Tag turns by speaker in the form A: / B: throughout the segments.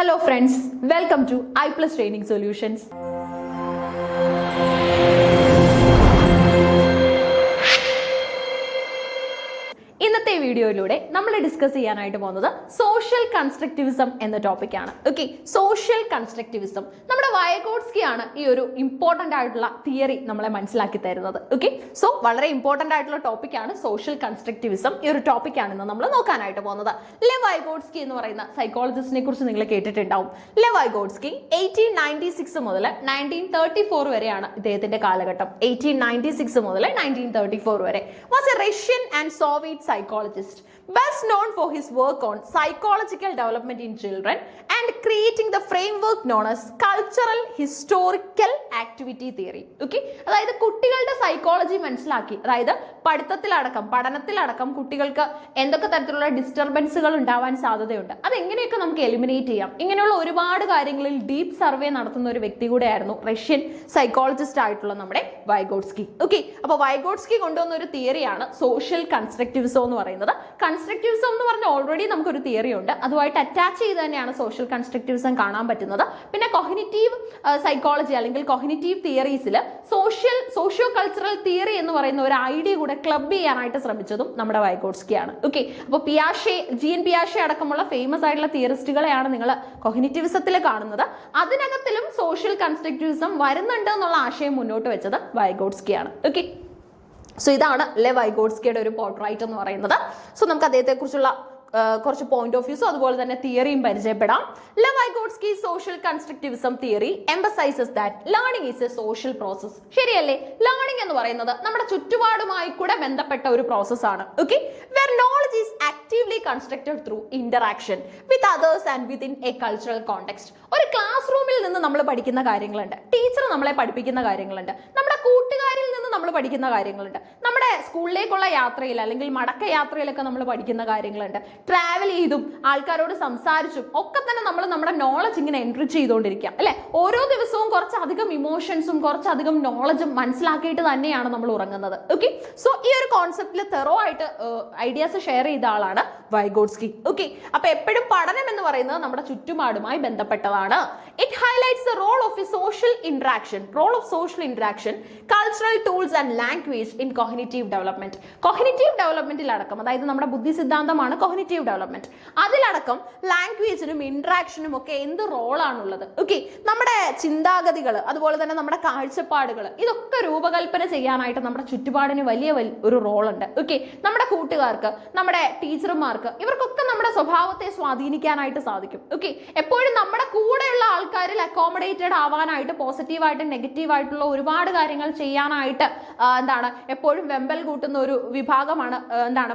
A: Hello friends, welcome to I Plus Training Solutions. ഇന്നത്തെ വീഡിയോയിലൂടെ നമ്മൾ ഡിസ്കസ് ചെയ്യാനായിട്ട് പോകുന്നത് സോഷ്യൽ കൺസ്ട്രക്റ്റിവിസം എന്ന ടോപ്പിക്കാണ്. ഓക്കെ, സോഷ്യൽ കൺസ്ട്രക്റ്റിവിസം നമ്മുടെ വയഗോട്സ്കി ആണ് ഈ ഒരു ഇമ്പോർട്ടന്റ് ആയിട്ടുള്ള തിയറി നമ്മളെ മനസ്സിലാക്കി തരുന്നത്. ഓക്കെ, സോ വളരെ ഇമ്പോർട്ടന്റ് ആയിട്ടുള്ള ടോപ്പിക്കാണ് സോഷ്യൽ കൺസ്ട്രക്റ്റിവിസം. ഈ ഒരു ടോപ്പിക്കാണ് ഇന്ന് നമ്മൾ നോക്കാനായിട്ട് പോകുന്നത്. ലെവ് വൈഗോട്സ്കി എന്ന് പറയുന്ന സൈക്കോളജിസ്റ്റിനെ കുറിച്ച് നിങ്ങൾ കേട്ടിട്ടുണ്ടാവും. ലെവ് വൈഗോട്സ്കി 1896 മുതൽ 1934 വരെയാണ് ഇദ്ദേഹത്തിന്റെ കാലഘട്ടം. 1896 മുതൽ 1934 വരെ was A Russian and Soviet psychologist, best known for his work on psychological development in children and creating the framework known as cultural historical activity theory. Okay, അതായത് കുട്ടികളുടെ സൈക്കോളജി മനസ്സിലാക്കി, അതായത് പഠനത്തിലടക്കം കുട്ടികൾക്ക് എന്തൊക്കെ തരത്തിലുള്ള ഡിസ്റ്റർബൻസുകൾ ഉണ്ടാവാൻ സാധ്യതയുണ്ട്, അതെങ്ങനെയൊക്കെ നമുക്ക് എലിമിനേറ്റ് ചെയ്യാം, ഇങ്ങനെയുള്ള ഒരുപാട് കാര്യങ്ങളിൽ ഡീപ് സർവേ നടത്തുന്ന ഒരു വ്യക്തി കൂടെയായിരുന്നു റഷ്യൻ സൈക്കോളജിസ്റ്റ് ആയിട്ടുള്ള നമ്മുടെ വൈഗോട്സ്കി. ഓക്കെ, അപ്പോൾ വൈഗോട്സ്കി കൊണ്ടുവന്ന ഒരു തിയറിയാണ് സോഷ്യൽ കൺസ്ട്രക്റ്റിവിസം എന്ന് പറയുന്നത്. കൺസ്ട്രക്റ്റിവിസം എന്ന് പറഞ്ഞാൽ ഓൾറെഡി നമുക്കൊരു തിയറി ഉണ്ട്, അതുമായിട്ട് അറ്റാച്ച് ചെയ്ത് തന്നെയാണ് സോഷ്യൽ കൺസ്ട്രക്റ്റിവിസം കാണാൻ പറ്റുന്നത്. പിന്നെ കൊഗ്നിറ്റീവ് സൈക്കോളജി അല്ലെങ്കിൽ കൊഗ്നിറ്റീവ് തിയറീസിൽ സോഷ്യോ കൾച്ചറൽ തിയറി എന്ന് പറയുന്ന ഒരു ഐഡിയ കൂടെ ക്ലബ് ചെയ്യാനായിട്ട് ശ്രമിച്ചതും നമ്മുടെ വൈഗോട്സ്കിയാണ്. ഓക്കെ, അപ്പോൾ ജീൻ പിയാഷെ അടക്കമുള്ള ഫേമസ് ആയിട്ടുള്ള തിയറിസ്റ്റുകളെയാണ് നിങ്ങൾ കൊഗ്നിറ്റിവിസത്തിൽ കാണുന്നത്. അതിനകത്തിലും സോഷ്യൽ കൺസ്ട്രക്റ്റിവിസം വരുന്നുണ്ട് എന്നുള്ള ആശയം മുന്നോട്ട് വെച്ചത് വൈഗോട്സ്കിയാണ്. ഓക്കെ, സോ ഇതാണ് ലെവ് വൈഗോട്സ്കിയുടെ ഒരു പോർട്രൈറ്റ് എന്ന് പറയുന്നത്. സോ നമുക്ക് അദ്ദേഹത്തെ കുറിച്ചുള്ള കുറച്ച് പോയിന്റ് ഓഫ് വ്യൂസും അതുപോലെ തന്നെ തിയറിയും പരിചയപ്പെടാം. Lev Vygotsky social constructivism theory emphasizes that learning is a social process. ശരിയല്ലേ? ലേണിംഗ് എന്ന് പറയുന്നത് നമ്മുടെ ചുറ്റുപാടുമായി കൂടെ ബന്ധപ്പെട്ട ഒരു പ്രോസസ് ആണ്. Okay, where knowledge is actively constructed through interaction with others and within a cultural context. ഒരു ക്ലാസ് റൂമിൽ നിന്ന് നമ്മൾ പഠിക്കുന്ന കാര്യങ്ങളുണ്ട്, ടീച്ചർ നമ്മളെ പഠിപ്പിക്കുന്ന കാര്യങ്ങളുണ്ട്, നമ്മുടെ കൂട്ടുകാരിൽ നിന്ന് നമ്മൾ പഠിക്കുന്ന കാര്യങ്ങളുണ്ട്, നമ്മുടെ സ്കൂളിലേക്കുള്ള യാത്രയിൽ അല്ലെങ്കിൽ മടക്ക യാത്രയിലൊക്കെ നമ്മൾ പഠിക്കുന്ന കാര്യങ്ങളുണ്ട്, ട്രാവൽ ചെയ്തും ആൾക്കാരോട് സംസാരിച്ചും ഒക്കെ തന്നെ നമ്മൾ നമ്മുടെ നോളജ് ഇങ്ങനെ എൻറിച്ച് ചെയ്തുകൊണ്ടിരിക്കുക അല്ലെ. ഓരോ ദിവസവും കുറച്ചധികം ഇമോഷൻസും കുറച്ചധികം നോളജും മനസ്സിലാക്കിയിട്ട് തന്നെയാണ് നമ്മൾ ഉറങ്ങുന്നത്. ഓക്കെ, സോ ഈ ഒരു കോൺസെപ്റ്റിൽ തെറോ ആയിട്ട് ഐഡിയാസ് ഷെയർ ചെയ്ത ആളാണ് വൈഗോട്സ്കി. ഓക്കെ, അപ്പൊ എപ്പോഴും പഠനം എന്ന് പറയുന്നത് നമ്മുടെ ചുറ്റുപാടുമായി ബന്ധപ്പെട്ടതാണ്. It highlights the role of social interaction, cultural tools and language in cognitive development. Cognitive ഡെവലപ്മെന്റിൽ അടക്കം, അതായത് നമ്മുടെ ബുദ്ധി സിദ്ധാന്തമാണ് കോഗ്നിറ്റീവ് ഡെവലപ്മെന്റ്, അതിലടക്കം ലാംഗ്വേജിനും ഇന്ററാക്ഷനും ഒക്കെ എന്ത് റോളാണുള്ളത്. ഓക്കെ, നമ്മുടെ ചിന്താഗതികൾ അതുപോലെ തന്നെ നമ്മുടെ കാഴ്ചപ്പാടുകൾ ഇതൊക്കെ രൂപകൽപ്പന ചെയ്യാനായിട്ട് നമ്മുടെ ചുറ്റുപാടിന് വലിയ ഒരു റോളുണ്ട്. ഓക്കെ, നമ്മുടെ കൂട്ടുകാർക്ക്, നമ്മുടെ ടീച്ചർമാർക്ക്, ഇവർക്കൊക്കെ നമ്മുടെ സ്വഭാവത്തെ സ്വാധീനിക്കാനായിട്ട് സാധിക്കും. ഓക്കെ, എപ്പോഴും നമ്മുടെ കൂടെയുള്ള ആൾക്കാരിൽ അക്കോമഡേറ്റഡ് ആവാനായിട്ട് പോസിറ്റീവായിട്ട് നെഗറ്റീവായിട്ടുള്ള ഒരുപാട് കാര്യങ്ങൾ ചെയ്യാനായിട്ട് എപ്പോഴും വെമ്പൽ കൂട്ടുന്ന ഒരു വിഭാഗമാണ്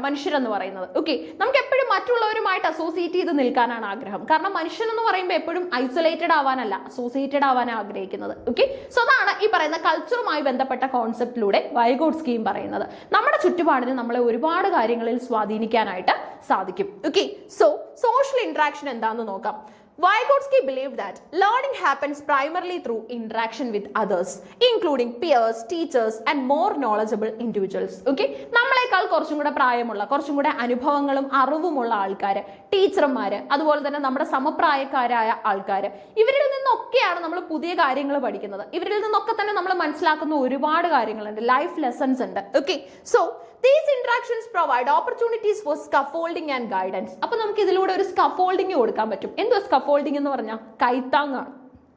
A: മനുഷ്യരെന്ന് പറയുന്നത്. ഓക്കെ, നമുക്ക് എപ്പോഴും മറ്റുള്ളവരുമായിട്ട് അസോസിയേറ്റ് ചെയ്ത് നിൽക്കാനാണ് ആഗ്രഹം. കാരണം മനുഷ്യൻ എന്ന് പറയുമ്പോൾ എപ്പോഴും ഐസൊലേറ്റഡ് ആവാനല്ല, അസോസിയേറ്റഡ് ആവാനാണ് ആഗ്രഹിക്കുന്നത്. ഓക്കെ, സോ അതാണ് ഈ പറയുന്ന കൾച്ചറുമായി ബന്ധപ്പെട്ട കോൺസെപ്റ്റിലൂടെ വൈഗോട്സ്കിയും പറയുന്നത്. നമ്മുടെ ചുറ്റുപാടിന് നമ്മളെ ഒരുപാട് കാര്യങ്ങളിൽ സ്വാധീനിക്കാനായിട്ട് സാധിക്കും. ഓക്കെ, സോ സോഷ്യൽ ഇന്ററാക്ഷൻ എന്താണെന്ന് നോക്കാം. Vygotsky believed that learning happens primarily through interaction with others, including peers, teachers, and more knowledgeable individuals. Okay, നമ്മളെക്കാൾ കുറച്ചും കൂടെ പ്രായമുള്ള, കുറച്ചും കൂടെ അനുഭവങ്ങളും അറിവുമുള്ള ആൾക്കാർ, ടീച്ചർമാര്, അതുപോലെ തന്നെ നമ്മുടെ സമപ്രായക്കാരായ ആൾക്കാർ, ഇവരിൽ നിന്നൊക്കെയാണ് നമ്മൾ പുതിയ കാര്യങ്ങൾ പഠിക്കുന്നത്. ഇവരിൽ നിന്നൊക്കെ തന്നെ നമ്മൾ മനസ്സിലാക്കുന്ന ഒരുപാട് കാര്യങ്ങളുണ്ട്, ലൈഫ് ലെസൺസ് ഉണ്ട്. Okay, so these interactions provide opportunities for scaffolding and guidance. അപ്പോൾ നമുക്ക് ഇതിലൂടെ ഒരു സ്കഫോൾഡിങ് കൊടുക്കാൻ പറ്റും. എന്തോ സ്കഫോൾഡിങ് എന്ന് പറഞ്ഞാൽ കൈത്താങ്ങാണ്.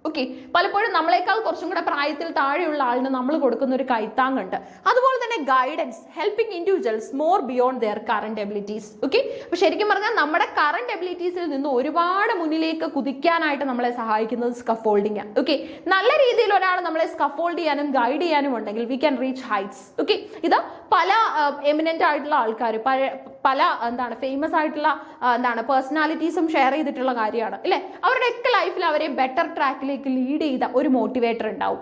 A: ഓക്കെ, പലപ്പോഴും നമ്മളെക്കാൾ കുറച്ചും കൂടെ പ്രായത്തിൽ താഴെയുള്ള ആളിന് നമ്മൾ കൊടുക്കുന്ന ഒരു കൈത്താങ്ങുണ്ട്. അതുപോലെ തന്നെ guidance, helping individuals more beyond their current abilities. Okay, അപ്പൊ ശരിക്കും പറഞ്ഞാൽ നമ്മുടെ കറന്റ് എബിലിറ്റീസിൽ നിന്ന് ഒരുപാട് മുന്നിലേക്ക് കുതിക്കാനായിട്ട് നമ്മളെ സഹായിക്കുന്നത് സ്കഫോൾഡിംഗ് ആണ്. ഓക്കെ, നല്ല രീതിയിൽ ഒരാൾ നമ്മളെ സ്കഫോൾഡ് ചെയ്യാനും ഗൈഡ് ചെയ്യാനും ഉണ്ടെങ്കിൽ we can reach heights. Okay, ഇത് പല എമിനന്റ് ആയിട്ടുള്ള ആൾക്കാർ, പല ഫേമസ് ആയിട്ടുള്ള പേഴ്സണാലിറ്റീസും ഷെയർ ചെയ്തിട്ടുള്ള കാര്യമാണ് അല്ലെ. അവരുടെയൊക്കെ ലൈഫിൽ അവരെ ബെറ്റർ ട്രാക്കിലേക്ക് ലീഡ് ചെയ്ത ഒരു മോട്ടിവേറ്റർ ഉണ്ടാവും.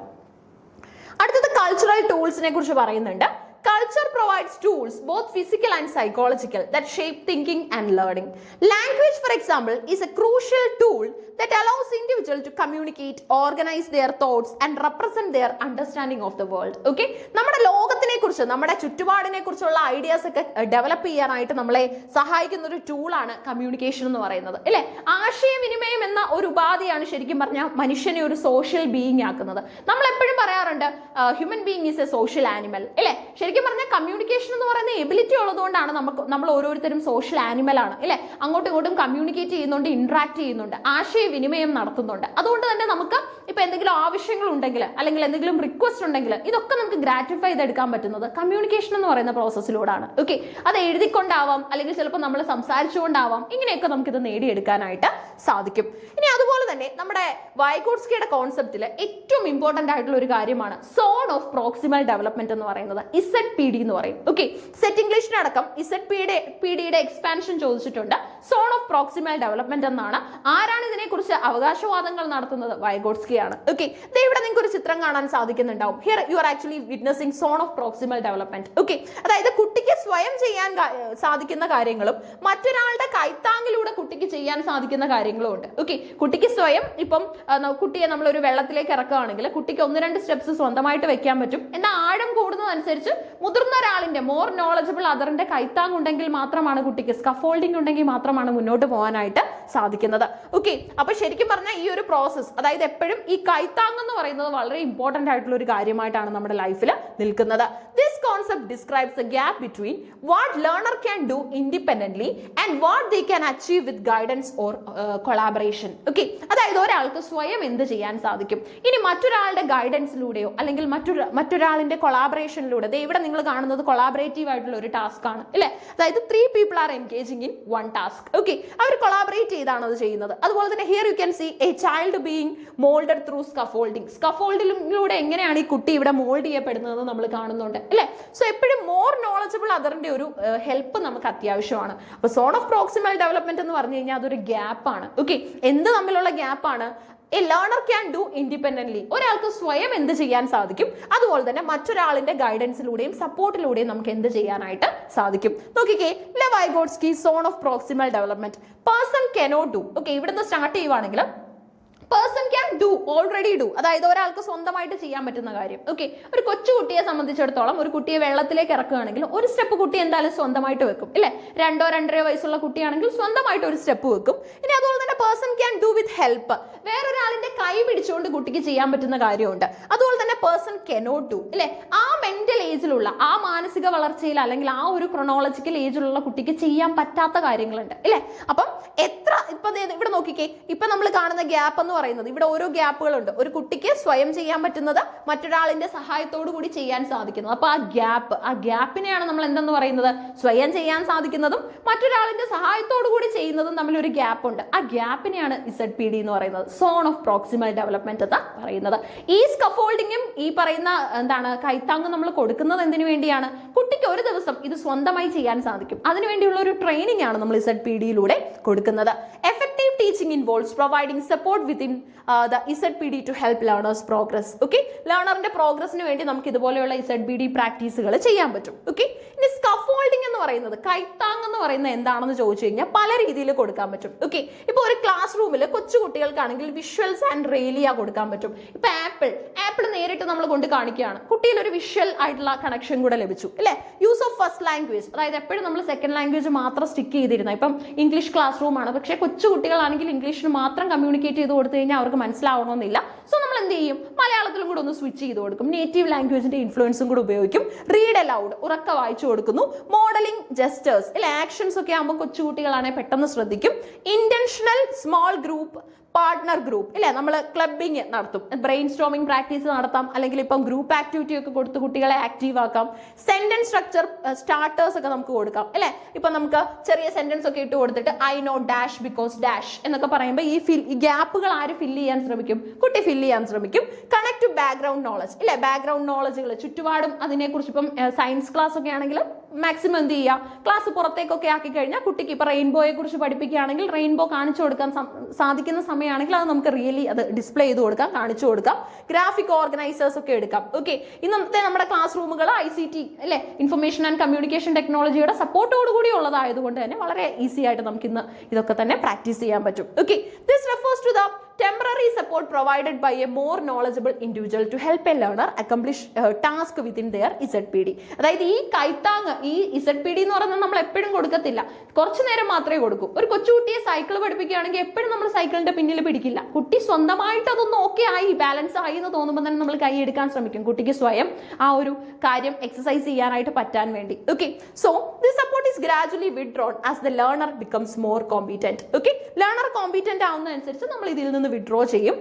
A: അടുത്തത് കൾച്ചറൽ ടൂൾസിനെ കുറിച്ച് പറയുന്നുണ്ട്. Culture provides tools, both physical and psychological, that shape thinking and learning. Language, for example, is a crucial tool that allows individuals to communicate, organize their thoughts, and represent their understanding of the world. Okay? നമ്മുടെ ലോകത്തിനെ കുറിച്ച്, നമ്മുടെ ചുറ്റുപാടിനെ കുറിച്ചുള്ള ideas ഒക്കെ develop ചെയ്യാനായിട്ട് നമ്മളെ സഹായിക്കുന്ന ഒരു ടൂളാണ് കമ്മ്യൂണിക്കേഷൻ എന്ന് പറയുന്നത്. അല്ലേ? ആശയവിനിമയം പറയുന്ന ഒരു ഉപാധിയാണ് ശരിക്കും പറഞ്ഞാൽ മനുഷ്യനെ ഒരു സോഷ്യൽ ബീയിങ് ആക്കുന്നത്. നമ്മൾ എപ്പോഴും പറയാറുണ്ട് human being is a social animal അല്ലെ. ശരിക്കും പറഞ്ഞാൽ കമ്മ്യൂണിക്കേഷൻ എന്ന് പറയുന്ന എബിലിറ്റി ഉള്ളതുകൊണ്ടാണ് നമ്മൾ ഓരോരുത്തരും സോഷ്യൽ ആനിമൽ ആണ് അല്ലെ. അങ്ങോട്ടും ഇങ്ങോട്ടും കമ്മ്യൂണിക്കേറ്റ് ചെയ്യുന്നുണ്ട്, ഇന്ററാക്ട് ചെയ്യുന്നുണ്ട്, ആശയവിനിമയം നടത്തുന്നുണ്ട്. അതുകൊണ്ട് തന്നെ നമുക്ക് ഇപ്പൊ എന്തെങ്കിലും ആവശ്യങ്ങൾ ഉണ്ടെങ്കിൽ അല്ലെങ്കിൽ എന്തെങ്കിലും റിക്വസ്റ്റ് ഉണ്ടെങ്കിൽ ഇതൊക്കെ നമുക്ക് ഗ്രാറ്റിഫൈ ചെയ്തെടുക്കാൻ പറ്റുന്നത് കമ്മ്യൂണിക്കേഷൻ എന്ന് പറയുന്ന പ്രോസസ്സിലൂടെയാണ്. ഓക്കെ, അത് എഴുതിക്കൊണ്ടാവാം അല്ലെങ്കിൽ ചിലപ്പോൾ നമ്മൾ സംസാരിച്ചുകൊണ്ടാവാം, ഇങ്ങനെയൊക്കെ നമുക്കിത് നേടിയെടുക്കാനായിട്ട് സാധിക്കും. ഇനി അതുപോലെ തന്നെ നമ്മുടെ വൈഗോട്സ്കിയുടെ കോൺസെപ്റ്റിൽ ഏറ്റവും ഇമ്പോർട്ടന്റ് ആയിട്ടുള്ള ഒരു കാര്യമാണ് സോൺ ഓഫ് പ്രോക്സിമൽ ഡെവലപ്മെന്റ് എന്ന് പറയുന്നത്, ZPD എന്ന് പറയും. ഓക്കെ, സെറ്റ് ഇംഗ്ലീഷിനടക്കം ZPDയുടെ എക്സ്പാൻഷൻ ചോദിച്ചിട്ടുണ്ട്. സോൺ ഓഫ് പ്രോക്സിമൽ ഡെവലപ്മെന്റ് എന്നാണ്. ആരാണ് ഇതിനെക്കുറിച്ച് അവകാശവാദങ്ങൾ നടത്തുന്നത്? വൈഗോട്സ്കിയാണ്. ഓക്കെ, ഇവിടെ നിങ്ങൾക്ക് ഒരു ചിത്രം കാണാൻ സാധിക്കുന്നുണ്ടാവും. Here you are actually witnessing zone of proximal development. Okay, അതായത് കുട്ടിക്ക് സ്വയം ചെയ്യാൻ സാധിക്കുന്ന കാര്യങ്ങളും മറ്റൊരാളുടെ കൈത്താങ്ങിലൂടെ കുട്ടിക്ക് ചെയ്യാൻ സാധിക്കുന്ന കാര്യങ്ങളും ഉണ്ട്. ഓക്കെ, കുട്ടിക്ക് സ്വയം ഇപ്പം കുട്ടിയെ നമ്മൾ ഒരു വെള്ളത്തിലേക്ക് ഇറക്കുകയാണെങ്കിൽ കുട്ടിക്ക് 1-2 സ്റ്റെപ്സ് സ്വന്തമായിട്ട് വെക്കാൻ പറ്റും. എന്നാൽ ആഴം കൂടുന്നതനുസരിച്ച് മുതിർന്ന ഒരാളിന്റെ മോർ നോളജബിൾ അതറിന്റെ കൈത്താങ് ഉണ്ടെങ്കിൽ മാത്രമാണ് കുട്ടിക്ക്, സ്കഫോൾഡിംഗ് ഉണ്ടെങ്കിൽ മാത്രമാണ് മുന്നോട്ട് പോകാനായിട്ട് സാധിക്കുന്നത്. ഓക്കെ, അപ്പൊ ശരിക്കും പറഞ്ഞാൽ ഈ ഒരു പ്രോസസ്, അതായത് എപ്പോഴും ഈ കൈത്താങ് എന്ന് പറയുന്നത് വളരെ ഇമ്പോർട്ടന്റ് ആയിട്ടുള്ള ഒരു കാര്യമായിട്ടാണ് നമ്മുടെ ലൈഫിൽ നിൽക്കുന്നത്. This concept describes the gap between what learner can do independently and what they can achieve with guidance or collaboration. Okay, അതായത് ഒരാൾക്ക് സ്വയം എന്ത് ചെയ്യാൻ സാധിക്കും, ഇനി മറ്റൊരാളുടെ ഗൈഡൻസിലൂടെയോ അല്ലെങ്കിൽ മറ്റൊരാളിന്റെ കൊളാബറേഷനിലൂടെ. ഇവിടെ നിങ്ങൾ കാണുന്നത് കൊളാബറേറ്റീവ് ആയിട്ടുള്ള ഒരു ടാസ്ക് ആണ് അല്ലെ. അതായത് 3 people are engaging in one task. Okay, അവർ കൊളാബറേറ്റ് ചെയ്താണ് അത് ചെയ്യുന്നത്. അതുപോലെ തന്നെ here you can see a child being moulded through scaffolding. സ്കഫോൾഡിലൂടെ എങ്ങനെയാണ് ഈ കുട്ടി ഇവിടെ മോൾഡ് ചെയ്യപ്പെടുന്നത് നമ്മൾ കാണുന്നുണ്ട് അല്ലെ. സോ എപ്പോഴും മോർ നോളജബിൾ അതറിന്റെ ഒരു ഹെൽപ്പ് നമുക്ക് അത്യാവശ്യമാണ്. അപ്പൊ സോൺ ഓഫ് പ്രോക്സിമൽ ഡെവലപ്മെന്റ് എന്ന് പറഞ്ഞു കഴിഞ്ഞാൽ അതൊരു ഗ്യാപ്പാണ്. ഓക്കെ, എന്ത് തമ്മിലുള്ള ഗ്യാപ്പാണ്? A learner can do independently, ഒരാൾക്ക് സ്വയം എന്ത് ചെയ്യാൻ സാധിക്കും, അതുപോലെ തന്നെ മറ്റൊരാളിന്റെ ഗൈഡൻസിലൂടെയും സപ്പോർട്ടിലൂടെയും നമുക്ക് എന്ത് ചെയ്യാനായിട്ട് സാധിക്കും. നോക്കിക്കേ, Vygotsky zone of proximal development. Person cannot do. Okay, ഇവിടുന്ന് സ്റ്റാർട്ട് ചെയ്യുവാണെങ്കിൽ person can do, already do, അതായത് ഒരാൾക്ക് സ്വന്തമായിട്ട് ചെയ്യാൻ പറ്റുന്ന കാര്യം. ഓക്കെ, ഒരു കൊച്ചു കുട്ടിയെ സംബന്ധിച്ചിടത്തോളം ഒരു കുട്ടിയെ വെള്ളത്തിലേക്ക് ഇറക്കുകയാണെങ്കിൽ ഒരു സ്റ്റെപ്പ് കുട്ടി എന്തായാലും സ്വന്തമായിട്ട് വെക്കും അല്ലെ. 2-2.5 വയസ്സുള്ള കുട്ടിയാണെങ്കിൽ സ്വന്തമായിട്ട് ഒരു സ്റ്റെപ്പ് വെക്കും. ഇനി അതുപോലെ തന്നെ person can do with help, വേറൊരാളിന്റെ കൈ പിടിച്ചുകൊണ്ട് കുട്ടിക്ക് ചെയ്യാൻ പറ്റുന്ന കാര്യമുണ്ട്. അതുപോലെ തന്നെ പേഴ്സൺ കനോട്ട് ഡു അല്ലെ, ആ മെന്റൽ ഏജിലുള്ള, ആ മാനസിക വളർച്ചയിൽ അല്ലെങ്കിൽ ആ ഒരു ക്രൊണോളജിക്കൽ ഏജിലുള്ള കുട്ടിക്ക് ചെയ്യാൻ പറ്റാത്ത കാര്യങ്ങളുണ്ട് അല്ലെ. അപ്പം എത്ര ഇപ്പൊ ഇവിടെ നോക്കിക്കേ, ഇപ്പൊ നമ്മൾ കാണുന്ന ഗ്യാപ്പ് എന്ന് പറയുന്നത്, ഇവിടെ ഓരോ ഗ്യാപ്പുകളുണ്ട്. ഒരു കുട്ടിക്ക് സ്വയം ചെയ്യാൻ പറ്റുന്നത്, മറ്റൊരാളിന്റെ സഹായത്തോടു കൂടി ചെയ്യാൻ സാധിക്കുന്നത്. അപ്പൊ ആ ഗ്യാപ്പിനെയാണ് നമ്മൾ എന്തെന്ന് പറയുന്നത്? സ്വയം ചെയ്യാൻ സാധിക്കുന്നതും മറ്റൊരാളിന്റെ സഹായത്തോടു കൂടി ചെയ്യുന്നതും തമ്മിൽ ഒരു ഗ്യാപ്പ് ഉണ്ട്. ആ ഗ്യാപ്പിനെയാണ് ZPD എന്ന് പറയുന്നത്, സോൺ ഓഫ് പ്രോക്സിമൽ ഡെവലപ്മെന്റ് എന്ന് പറയുന്നത്. ഈ സ്കഫോൾഡിങ്ങും ഈ പറയുന്ന എന്താണ് കൈത്താങ്ങും നമ്മൾ കൊടുക്കുന്നത് എന്തിനു വേണ്ടിയാണ്? കുട്ടിക്ക് ഒരു ദിവസം ഇത് സ്വന്തമായി ചെയ്യാൻ സാധിക്കും, അതിനുവേണ്ടിയുള്ള ഒരു ട്രെയിനിങ് ആണ് നമ്മൾ ZPDയിലൂടെ കൊടുക്കുന്നത്. Effective teaching involves providing support within the ZPD to help learners progress. Okay, ലേണറിന്റെ പ്രോഗ്രസിന് വേണ്ടി നമുക്ക് ഇതുപോലെയുള്ള ZPD പ്രാക്ടീസുകൾ ചെയ്യാൻ പറ്റും. ഓക്കെ, ഇനി സ്കഫോൾഡിംഗ് എന്ന് പറയുന്നത്, കൈത്താങ് എന്ന് പറയുന്നത് എന്താണെന്ന് ചോദിച്ചു കഴിഞ്ഞാൽ പല രീതിയിൽ കൊടുക്കാൻ പറ്റും. ഓക്കെ, ഇപ്പൊ ഒരു ക്ലാസ് റൂമിൽ കൊച്ചു കുട്ടികൾക്കാണെങ്കിൽ വിഷ്വൽസ് ആൻഡ് റേലിയ കൊടുക്കാൻ പറ്റും. ഇപ്പൊ ആപ്പിൾ നേരിട്ട് നമ്മൾ കൊണ്ട് കാണിക്കുകയാണ്, കുട്ടിയിൽ ഒരു വിഷ്വൽ ആയിട്ടുള്ള കണക്ഷൻ കൂടെ ലഭിച്ചു അല്ലെ. യൂസ് ഓഫ് ഫസ്റ്റ് ലാംഗ്വേജ്, അതായത് എപ്പോഴും നമ്മൾ സെക്കൻഡ് ലാംഗ്വേജ് മാത്രം സ്റ്റിക്ക് ചെയ്തിരുന്ന, ഇപ്പം ഇംഗ്ലീഷ് ക്ലാസ് റൂം ആണ്, പക്ഷേ കൊച്ചു കുട്ടികളാണെങ്കിൽ ഇംഗ്ലീഷിന് മാത്രം കമ്മ്യൂണിക്കേറ്റ് ചെയ്ത് കൊടുത്തു കഴിഞ്ഞാൽ അവർക്ക് മനസ്സിലാവണമെന്നില്ല. സോ നമ്മൾ എന്ത് ചെയ്യും? മലയാളത്തിലും കൂടെ ഒന്ന് സ്വിച്ച് ചെയ്ത് കൊടുക്കും, നേറ്റീവ് ലാംഗ്വേജിന്റെ ഇൻഫ്ലുവൻസും കൂടെ ഉപയോഗിക്കും. റീഡ് അലൗഡ്, ഉറക്ക വായിച്ചു കൊടുക്കുന്നു. മോഡലിംഗ് ജസ്റ്റേഴ്സ് അല്ലെ, ആക്ഷൻസ് ഒക്കെ ആകുമ്പോൾ കൊച്ചുകുട്ടികളാണെങ്കിൽ പെട്ടെന്ന് ശ്രദ്ധിക്കും. Intentional small group, partner group ഇല്ലേ, നമ്മൾ ക്ലബിങ് നടത്തും, ബ്രെയിൻ സ്റ്റോമിംഗ് പ്രാക്ടീസ് നടത്താം, അല്ലെങ്കിൽ ഇപ്പം ഗ്രൂപ്പ് ആക്ടിവിറ്റി ഒക്കെ കൊടുത്ത് കുട്ടികളെ ആക്റ്റീവ് ആക്കാം. സെന്റൻസ് സ്ട്രക്ചർ സ്റ്റാർട്ടേഴ്സ് ഒക്കെ നമുക്ക് കൊടുക്കാം അല്ലെ. ഇപ്പൊ നമുക്ക് ചെറിയ സെന്റൻസ് ഒക്കെ ഇട്ട് കൊടുത്തിട്ട് I know dash because dash എന്നൊക്കെ പറയുമ്പോൾ ഈ ഗ്യാപ്പുകൾ ആര് ഫില്ല് ചെയ്യാൻ ശ്രമിക്കും? കുട്ടി ഫില്ല് ചെയ്യാൻ ശ്രമിക്കും. കണക്ട് ടു ബാക്ക്ഗ്രൗണ്ട് നോളജ് ഇല്ലേ, ബാക്ക്ഗ്രൗണ്ട് നോളജുകൾ, ചുറ്റുപാടും അതിനെക്കുറിച്ച്. ഇപ്പം സയൻസ് ക്ലാസ് ഒക്കെ ആണെങ്കിൽ മാക്സിമം എന്ത് ചെയ്യുക, ക്ലാസ് പുറത്തേക്കൊക്കെ ആക്കി കഴിഞ്ഞാൽ കുട്ടിക്ക് ഇപ്പൊ റെയിൻബോയെ കുറിച്ച് പഠിപ്പിക്കുകയാണെങ്കിൽ റെയിൻബോ കാണിച്ചു കൊടുക്കാൻ സാധിക്കുന്ന സമയമാണെങ്കിൽ അത് നമുക്ക് റിയലി അത് ഡിസ്പ്ലേ ചെയ്ത് കൊടുക്കാം, കാണിച്ചു കൊടുക്കാം. ഗ്രാഫിക് ഓർഗനൈസേഴ്സ് ഒക്കെ എടുക്കാം. ഓക്കെ, ഇന്നത്തെ നമ്മുടെ ക്ലാസ് റൂമുകൾ ICT അല്ലെ, ഇൻഫർമേഷൻ ആൻഡ് കമ്മ്യൂണിക്കേഷൻ ടെക്നോളജിയുടെ സപ്പോർട്ടോട് കൂടി ഉള്ളതായതുകൊണ്ട് തന്നെ വളരെ ഈസി ആയിട്ട് നമുക്ക് ഇന്ന് ഇതൊക്കെ തന്നെ പ്രാക്ടീസ് ചെയ്യാൻ പറ്റും. Okay, this refers to the temporary support provided by a more knowledgeable individual to help a learner accomplish task within their ZPD. അതായത് ഈ കൈത്താങ്, ഈ ZPD എന്ന് പറയുന്നത് നമ്മൾ എപ്പോഴും കൊടുക്കത്തില്ല, കുറച്ചു നേരം മാത്രമേ കൊടുക്കൂ. ഒരു കൊച്ചുകുട്ടിയെ സൈക്കിൾ പഠിപ്പിക്കുകയാണെങ്കിൽ എപ്പോഴും നമ്മൾ സൈക്കിളിന്റെ പിന്നിൽ പിടിക്കില്ല. കുട്ടി സ്വന്തമായിട്ട് അതൊന്ന് ഓക്കെ ആയി, ബാലൻസ് ആയി എന്ന് തോന്നുമ്പോൾ തന്നെ നമ്മൾ കൈ എടുക്കാൻ ശ്രമിക്കും, കുട്ടിക്ക് സ്വയം ആ ഒരു കാര്യം എക്സസൈസ് ചെയ്യാനായിട്ട് പറ്റാൻ വേണ്ടി. Okay, so this support is gradually withdrawn as the learner becomes more competent. Okay, learner competent ആവുന്നതനുസരിച്ച് നമ്മൾ ഇതിൽ നിന്ന് വിഡ്രോ ചെയ്യും.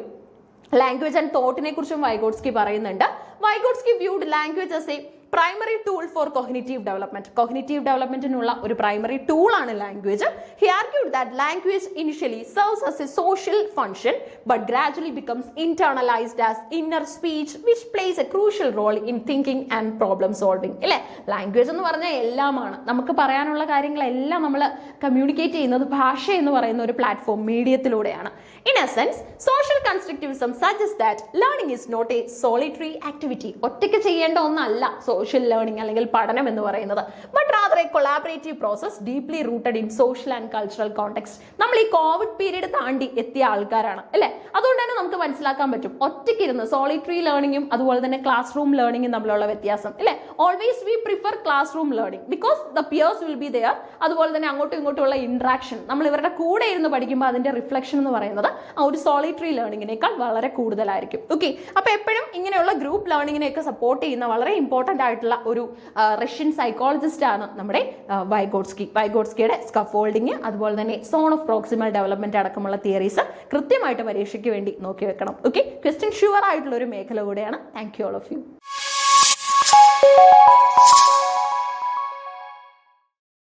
A: ലാംഗ്വേജ് ആൻഡ് തോട്ടിനെ കുറിച്ചും വൈഗോട്സ്കി പറയുന്നുണ്ട്. Vygotsky viewed language as A primary tool for cognitive development. Cognitive developmentനുള്ള ഒരു primary tool ആണ് language. He argued that language initially serves as a social function but gradually becomes internalized as inner speech which plays a crucial role in thinking and problem solving. അല്ലേ, language എന്ന് പറഞ്ഞാൽ എല്ലാമാണ്. നമുക്ക് പറയാനുള്ള കാര്യങ്ങളെല്ലാം നമ്മൾ communicate ചെയ്യുന്നത് ഭാഷ എന്ന് പറയുന്ന ഒരു platform മീഡിയത്തിലൂടെയാണ്. In essence, social constructivism suggests that learning is not a solitary activity. ഒറ്റയ്ക്ക് ചെയ്യേണ്ട ഒന്നല്ല സോഷ്യൽ ലേണിംഗ് അല്ലെങ്കിൽ പഠനം എന്ന് പറയുന്നത്, but rather A collaborative process deeply rooted in social and cultural context. നമ്മൾ ഈ കോവിഡ് പീരീഡ് താണ്ടി എത്തിയ ആൾക്കാരാണ് അല്ലേ, അതുകൊണ്ട് തന്നെ നമുക്ക് മനസ്സിലാക്കാൻ പറ്റും ഒറ്റയ്ക്ക് ഇരുന്ന് സോളിറ്ററി ലേണിംഗും അതുപോലെ തന്നെ ക്ലാസ് റൂം ലേണിംഗും തമ്മിലുള്ള വ്യത്യാസം അല്ലേ. Always we prefer classroom learning because the peers will be there. അതുപോലെ തന്നെ അങ്ങോട്ടും ഇങ്ങോട്ടുള്ള ഇന്ററാക്ഷൻ, നമ്മൾ ഇവരുടെ കൂടെ ഇരുന്ന് പഠിക്കുമ്പോൾ അതിന്റെ റിഫ്ലക്ഷൻ എന്ന് പറയുന്നത് ആ ഒരു സോളിറ്ററി ലേണിംഗിനേക്കാൾ വളരെ കൂടുതലായിരിക്കും. ഓക്കെ, അപ്പൊ എപ്പോഴും ഇങ്ങനെയുള്ള ഗ്രൂപ്പ് ലേണിംഗിനെയൊക്കെ സപ്പോർട്ട് ചെയ്യുന്ന വളരെ ഇമ്പോർട്ടന്റ് ആയിട്ടുള്ള ഒരു റഷ്യൻ സൈക്കോളജിസ്റ്റ് ആണ് നമ്മുടെ വൈഗോട്സ്കി. വൈഗോട്സ്കിയുടെ സ്കഫോൾഡിങ് അതുപോലെ തന്നെ സോൺ ഓഫ് പ്രോക്സിമൽ ഡെവലപ്മെന്റ് അടക്കമുള്ള തിയറീസ് കൃത്യമായിട്ട് പരീക്ഷയ്ക്ക് വേണ്ടി നോക്കി വെക്കണം. ഓക്കെ, ക്വസ്റ്റ്യൻ ഷുവർ ആയിട്ടുള്ള ഒരു മേഖല കൂടെയാണ്. Thank you all of U.